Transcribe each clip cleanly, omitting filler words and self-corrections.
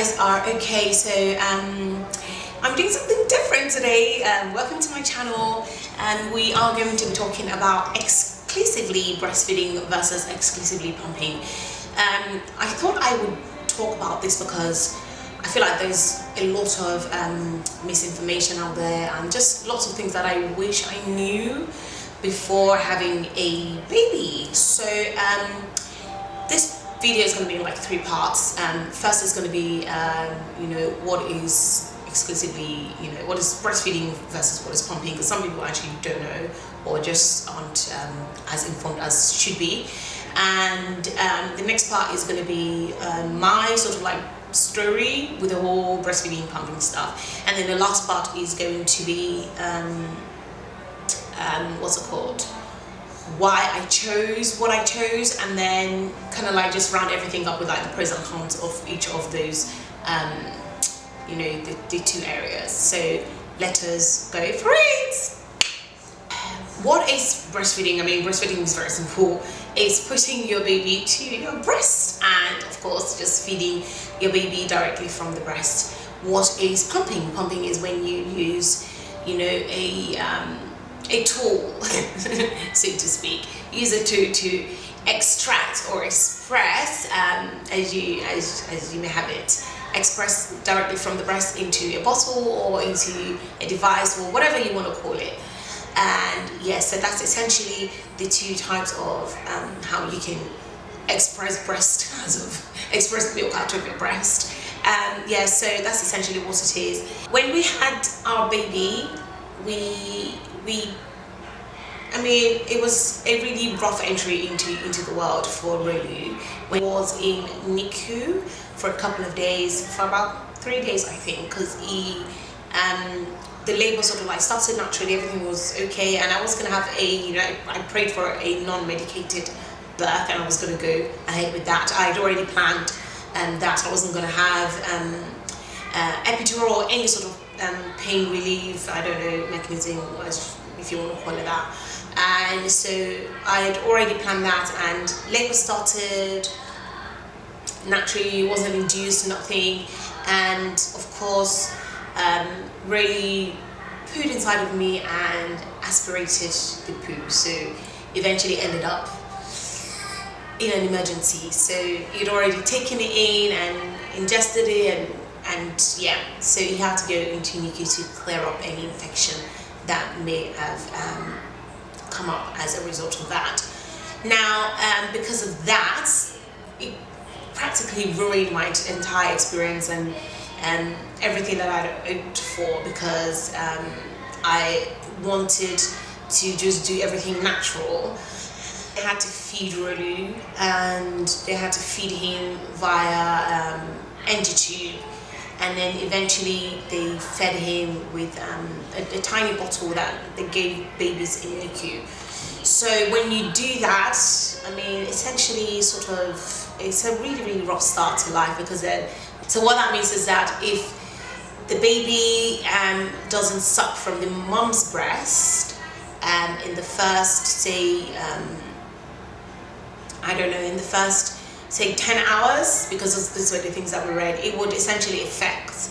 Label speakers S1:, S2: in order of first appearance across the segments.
S1: guys are okay. So I'm doing something different today. Welcome to my channel, and we are going to be talking about exclusively breastfeeding versus exclusively pumping. I thought I would talk about this because I feel like there's a lot of misinformation out there and just lots of things that I wish I knew before having a baby. So this video is going to be in like 3 parts. First is going to be what is exclusively, what is breastfeeding versus what is pumping, because some people actually don't know or just aren't as informed as should be. And the next part is going to be my sort of like story with the whole breastfeeding pumping stuff, and then the last part is going to be what's it called, why I chose what I chose, and then kind of like just round everything up with like the pros and cons of each of those the 2 areas. So let us go for it. What is breastfeeding? I mean, breastfeeding is very simple. It's putting your baby to your breast and of course just feeding your baby directly from the breast. What is pumping? Pumping is when you use a tool so to speak. Use a tool to extract or express as you may have it, express directly from the breast into a bottle or into a device or whatever you want to call it. And yes, so that's essentially the 2 types of how you can express express milk out of your breast. So that's essentially what it is. When we had our baby, it was a really rough entry into the world for Relu. He was in NICU for a couple of days, for about 3 days I think, because the labor sort of like started naturally, everything was okay, and I was gonna have I prayed for a non-medicated birth, and I was gonna go ahead with that. I had already planned that I wasn't gonna have epidural or any sort of pain relief, I don't know, mechanism, if you want to call it that. And so I had already planned that, and labor started naturally, wasn't induced, nothing, and of course really pooed inside of me and aspirated the poo, so eventually ended up in an emergency. So he'd already taken it in and ingested it, and so he had to go into NICU to clear up any infection that may have come up as a result of that. Now because of that, it practically ruined my entire experience and everything that I'd hoped for, because I wanted to just do everything natural. They had to feed Rolu, and they had to feed him via NG tube, and then eventually they fed him with a tiny bottle that they gave babies in NICU. So when you do that, I mean, essentially sort of, it's a really, really rough start to life, because then, so what that means is that if the baby doesn't suck from the mom's breast in the first, say, in the first, say, 10 hours, because these were the things that we read, it would essentially affect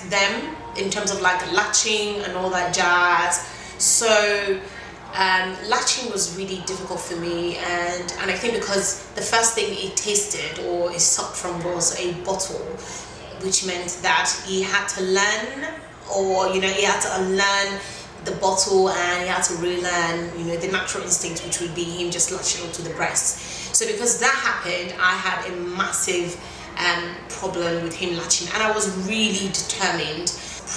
S1: them in terms of like latching and all that jazz. So latching was really difficult for me, and I think because the first thing it tasted or it sucked from was a bottle, which meant that he had to learn, or he had to unlearn the bottle, and he had to relearn the natural instinct, which would be him just latching onto the breast. So because that happened, I had a massive problem with him latching, and I was really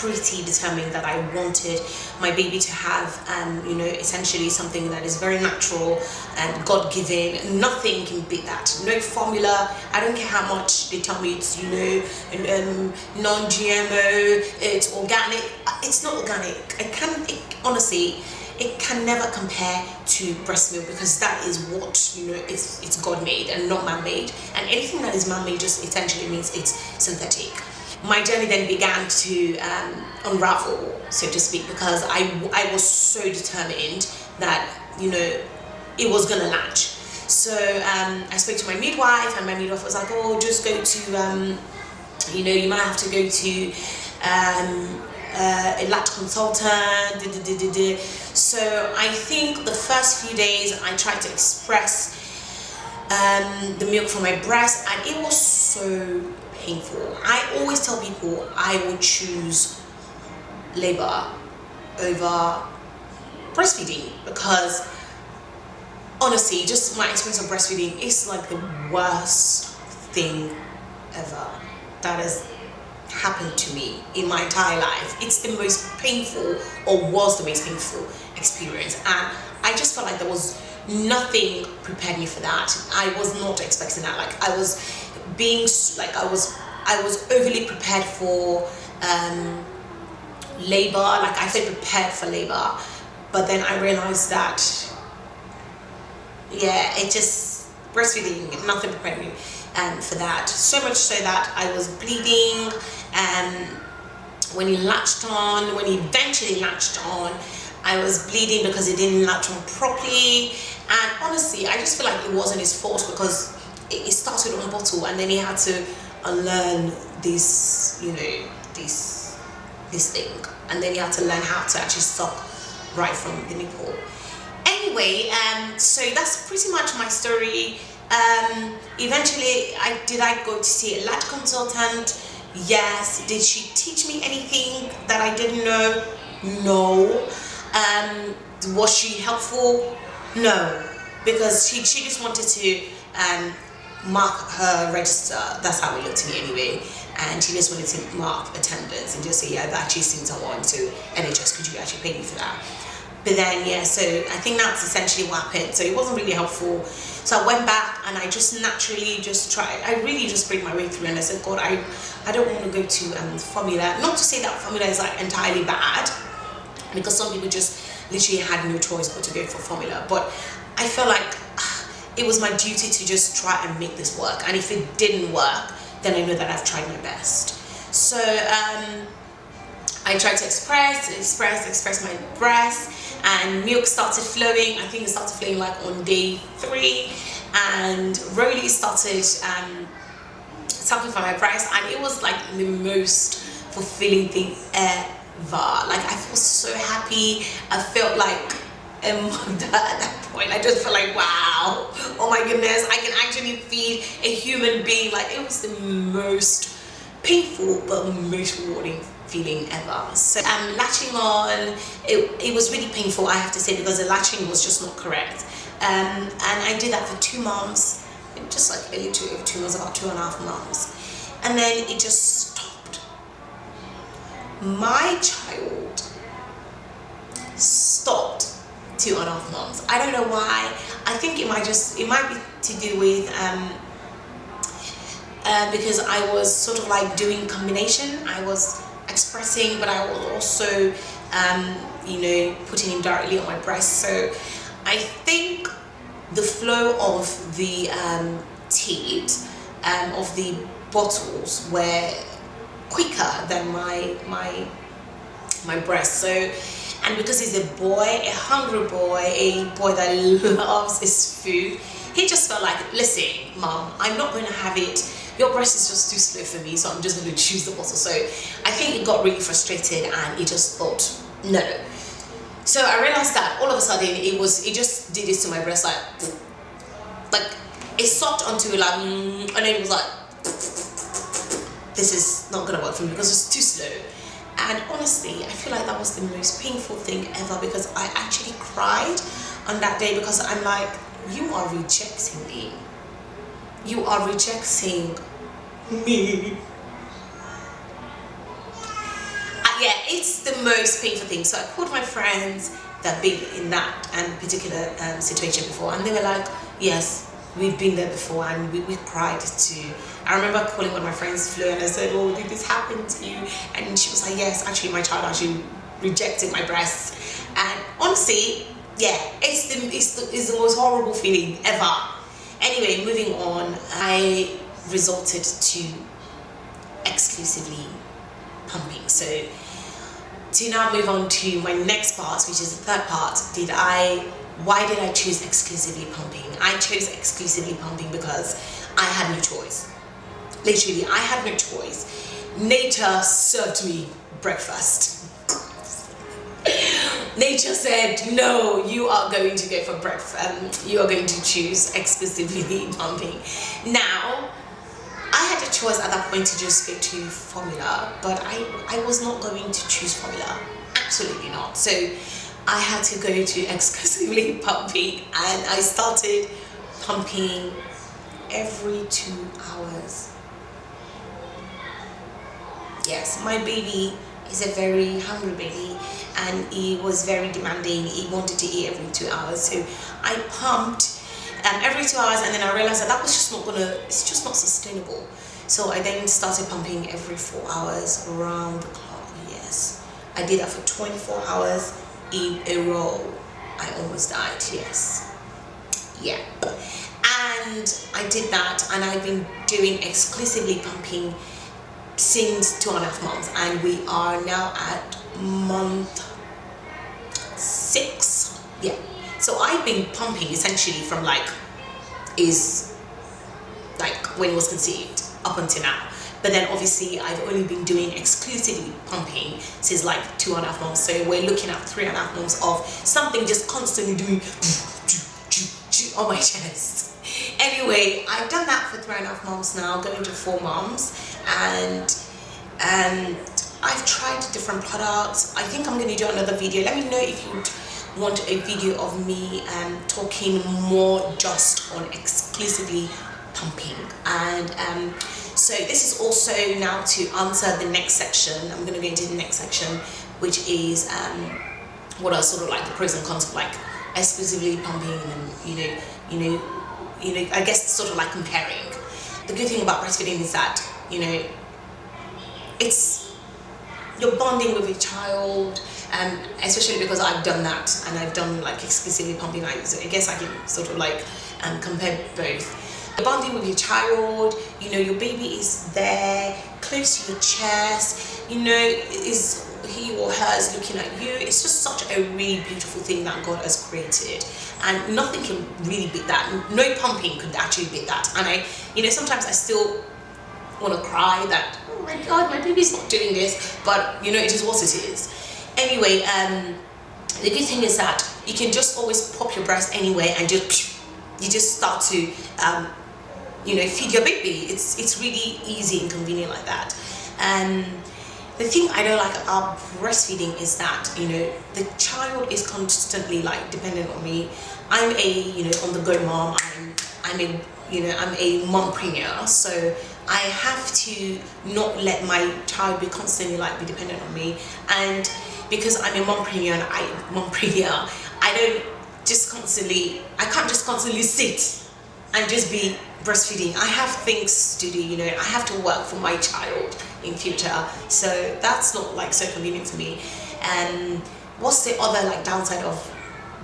S1: pretty determined that I wanted my baby to have essentially something that is very natural and God-given. Nothing can beat that. No formula. I don't care how much they tell me it's non-GMO, it's organic. It's not organic. Honestly, it can never compare to breast milk, because that is what it's God-made and not man-made, and anything that is man-made just essentially means it's synthetic. My journey then began to unravel, so to speak, because I was so determined that it was gonna latch. So I spoke to my midwife, and my midwife was like, oh, just go to you might have to go to a lat consultant. So I think the first few days I tried to express the milk from my breast, and it was so painful. I always tell people I would choose labor over breastfeeding, because honestly, just my experience of breastfeeding is like the worst thing ever that has happened to me in my entire life. It's the most painful, or was the most painful experience, and I just felt like there was nothing prepared me for that. I was not expecting that. Like I was being like I was overly prepared for labor. Like I felt prepared for labor, but then I realized that it just breastfeeding, nothing prepared me for that. So much so that I was bleeding, when he eventually latched on, I was bleeding because it didn't latch on properly. And honestly, I just feel like it wasn't his fault, because it started on bottle, and then he had to unlearn this, this thing, and then he had to learn how to actually suck right from the nipple. Anyway, so that's pretty much my story. Eventually, I go to see a lat consultant? Yes. Did she teach me anything that I didn't know? No. Was she helpful? No, because she just wanted to mark her register. That's how it looked to me anyway. And she just wanted to mark attendance and just say, yeah, that actually seen someone, so NHS, could you actually pay me for that? But then, so I think that's essentially what happened. So it wasn't really helpful. So I went back, and I just naturally I really just break my way through, and I said, God, I don't want to go to formula. Not to say that formula is like entirely bad, because some people just literally had no choice but to go for formula. But I felt like it was my duty to just try and make this work. And if it didn't work, then I know that I've tried my best. So I tried to express my breast, and milk started flowing. I think it started flowing like on day 3, and Rolly started sucking from my breast, and it was like the most fulfilling thing ever. Like I felt so happy. I felt like a mother at that point. I just felt like, wow, oh my goodness, I can actually feed a human being. Like it was the most painful but most rewarding feeling ever. So latching on, it was really painful, I have to say, because the latching was just not correct. And I did that for 2 months, just like a little over 2 months, about 2.5 months. And then it just stopped. My child stopped 2.5 months. I don't know why. I think it might be to do with because I was sort of like doing combination. I was expressing, but I was also putting him directly on my breast. So I think the flow of the teat of the bottles were quicker than my breast. So, and because he's a boy, a hungry boy, a boy that loves his food, he just felt like, listen, Mom, I'm not going to have it. Your breast is just too slow for me, so I'm just going to choose the bottle. So I think he got really frustrated, and he just thought, no. So I realized that all of a sudden it just did this to my breast, like it sucked onto it, like, and then it was like, this is not going to work for me because it's too slow. And honestly, I feel like that was the most painful thing ever, because I actually cried on that day, because I'm like, you are rejecting me. You are rejecting me. Yeah, it's the most painful thing. So I called my friends that been in that particular situation before, and they were like, yes, we've been there before, and we cried too. I remember calling one of my friends, Flo, and I said, oh, did this happen to you? And she was like, yes, actually my child actually rejected my breast. And honestly, yeah, it's the most horrible feeling ever. Anyway, moving on, I resorted to exclusively pumping. So to now move on to my next part, which is the third part, did I Why did I choose exclusively pumping? I chose exclusively pumping because I had no choice. Literally, I had no choice. Nature served me breakfast. Nature said, no, you are going to go for breakfast. You are going to choose exclusively pumping. Now, I had a choice at that point to just go to formula, but I was not going to choose formula. Absolutely not. So I had to go to exclusively pumping, and I started pumping every 2 hours. Yes, my baby is a very hungry baby, and he was very demanding. He wanted to eat every 2 hours, so I pumped every 2 hours, and then I realized that was just not it's just not sustainable. So I then started pumping every 4 hours around the clock. Yes, I did that for 24 hours in a row. I almost died. Yes, yeah. And I did that, and I've been doing exclusively pumping since 2.5 months, and we are now at month 6. Yeah, so I've been pumping essentially from when it was conceived up until now, but then obviously I've only been doing exclusively pumping since 2.5 months. So we're looking at 3.5 months of something just constantly doing on my chest. Anyway, I've done that for 3.5 months now, going to 4 months, and I've tried different products. I think I'm going to do another video. Let me know if you want a video of me talking more just on exclusively pumping. And so this is also now to answer the next section. I'm going to go into the next section, which is what are sort of the pros and cons of exclusively pumping, and I guess sort of comparing. The good thing about breastfeeding is that you're bonding with your child, especially because I've done that, and I've done exclusively pumping. So I guess I can sort of compare both. You're bonding with your child, your baby is there close to your chest, is he or her is looking at you. It's just such a really beautiful thing that God has created, and nothing can really beat that. No pumping could actually beat that. And sometimes I still want to cry that, oh my God, my baby's not doing this, but it is what it is. Anyway, the good thing is that you can just always pop your breast anywhere, and you just start to feed your baby. It's really easy and convenient like that. The thing I don't like about breastfeeding is that the child is constantly dependent on me. I'm a on the go mom. I'm a mompreneur, so I have to not let my child be constantly be dependent on me. And because I'm a mompreneur, I can't just constantly sit and just be breastfeeding. I have things to do, I have to work for my child in future, so that's not so convenient for me. And what's the other downside of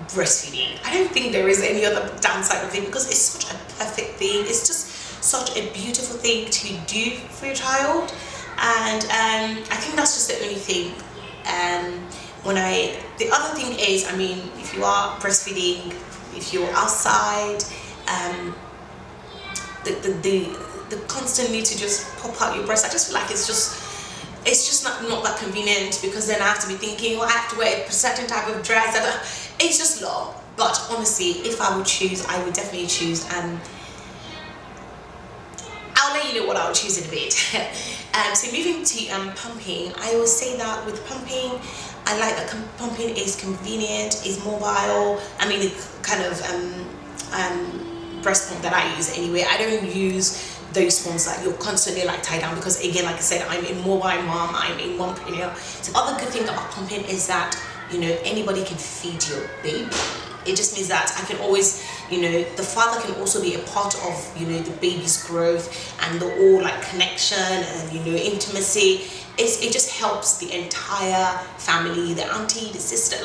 S1: breastfeeding? I don't think there is any other downside of it, because it's such a perfect thing. It's just such a beautiful thing to do for your child, and I think that's just the only thing. The other thing is, if you are breastfeeding, if you're outside, the constant need to just pop out your breast, I just feel it's just not that convenient, because then I have to be thinking, I have to wear a certain type of dress. It's just long. But honestly, if I would choose, I would definitely choose. I'll let you know what I would choose in a bit. So moving to pumping, I will say that with pumping, I like that pumping is convenient, is mobile. The kind of breast pump that I use anyway, I don't use those ones that you're constantly tied down, because again, like I said, I'm a mobile mom, I'm a mompreneur. The other good thing about pumping is that anybody can feed your baby. It just means that I can always, the father can also be a part of the baby's growth, and the all connection and intimacy. It just helps the entire family, the auntie, the sister,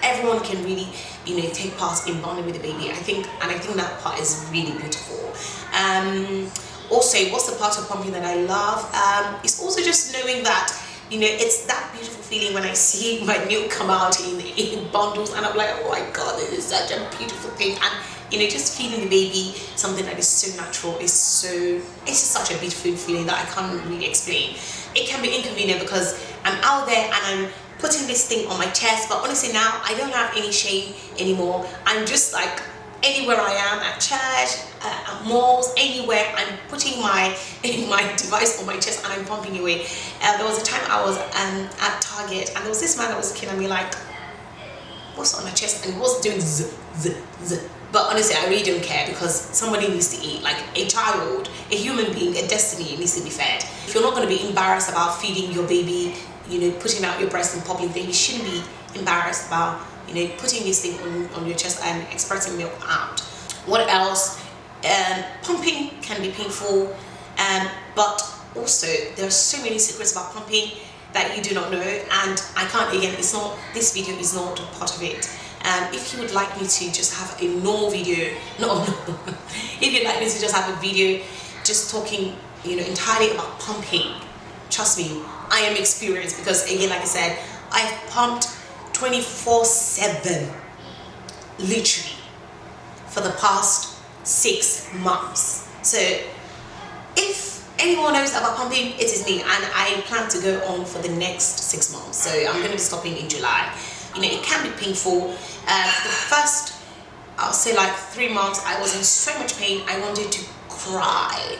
S1: everyone can really take part in bonding with the baby. I think that part is really beautiful. Also, what's the part of pumping that I love? It's also just knowing that it's that beautiful feeling when I see my milk come out in in bundles, and I'm like, oh my god, this is such a beautiful thing. And you know, just feeding the baby something that is so natural is it's just such a beautiful feeling that I can't really explain. It can be inconvenient because I'm out there and I'm putting this thing on my chest, but honestly now I don't have any shame anymore. I'm just like, anywhere I am, at church, at malls, anywhere, I'm putting my device on my chest and I'm pumping away. There was a time I was at Target, and there was this man that was looking at me like, what's on my chest? And he was doing z, z, z. But honestly, I really don't care, because somebody needs to eat. Like a child, a human being, a destiny needs to be fed. If you're not going to be embarrassed about feeding your baby, you know, putting out your breast in public, then you shouldn't be embarrassed about, you know, putting this thing on your chest and expressing milk out. What else? Pumping can be painful, but also there are so many secrets about pumping that you do not know, and I can't, again, it's not, this video is not part of it. If you would like me to just have a normal video, if you'd like me to just have a video just talking, you know, entirely about pumping, trust me, I am experienced, because again, like I said, I've pumped 24/7, literally, for the past 6 months. So if anyone knows about pumping, it is me, and I plan to go on for the next 6 months. So I'm going to be stopping in July. You know, it can be painful. For the first, I'll say like 3 months, I was in so much pain, I wanted to cry.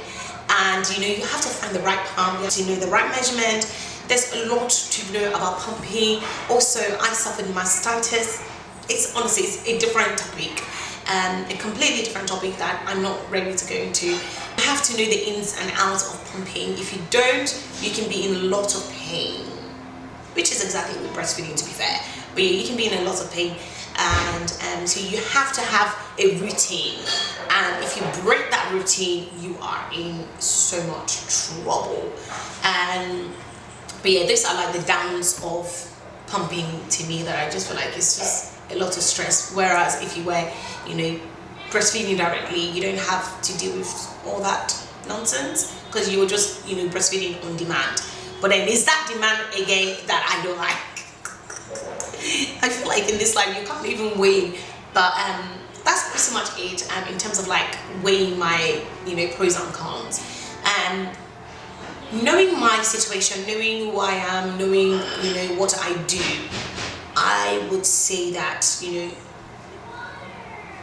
S1: And you know, you have to find the right pump, you have to know the right measurement. There's a lot to know about pumping. Also, I suffered mastitis. It's honestly, it's a different topic, a completely different topic that I'm not ready to go into. You have to know the ins and outs of pumping. If you don't, you can be in a lot of pain, which is exactly with breastfeeding, to be fair. But yeah, you can be in a lot of pain, and so you have to have a routine. And if you break that routine, you are in so much trouble. But yeah, these are like the downs of pumping to me, that I just feel like it's just a lot of stress. Whereas if you were, you know, breastfeeding directly, you don't have to deal with all that nonsense, because you're just, you know, breastfeeding on demand. But then it's that demand again that I don't like. I feel like in this life you can't even weigh, but that's pretty much it in terms of like weighing my, you know, pros and cons. Knowing my situation, knowing who I am, knowing, you know, what I do, I would say that, you know,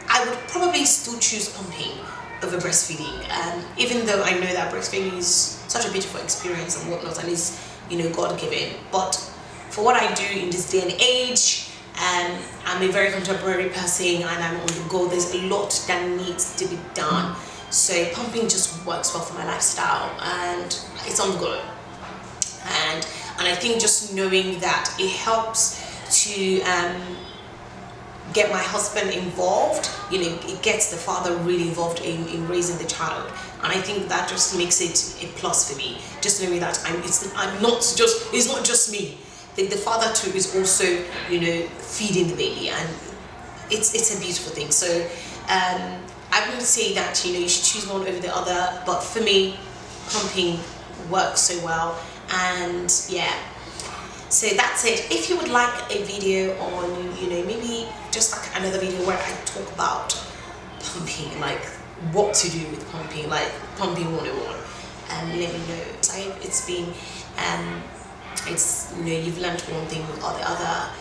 S1: I would probably still choose pumping over breastfeeding, even though I know that breastfeeding is such a beautiful experience and whatnot, and is, you know, God-given. But for what I do in this day and age, I'm a very contemporary person, and I'm on the go. There's a lot that needs to be done. So pumping just works well for my lifestyle, and it's on the go. And I think just knowing that it helps to get my husband involved, you know, it gets the father really involved in raising the child, and I think that just makes it a plus for me. Just knowing that it's not just me. The father too is also, you know, feeding the baby, and it's a beautiful thing. So I wouldn't say that, you know, you should choose one over the other, but for me, pumping works so well. And yeah, so that's it. If you would like a video on, you know, maybe just like another video where I talk about pumping, like what to do with pumping, like pumping 101, let me know. It's been it's, you know, you've learned one thing or the other,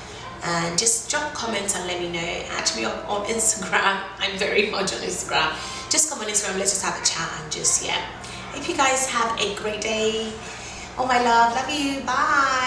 S1: and just drop comments and let me know. Add me up on Instagram. I'm very much on Instagram. Just come on Instagram, let's just have a chat, and just, yeah. Hope you guys have a great day. Oh my love you, bye.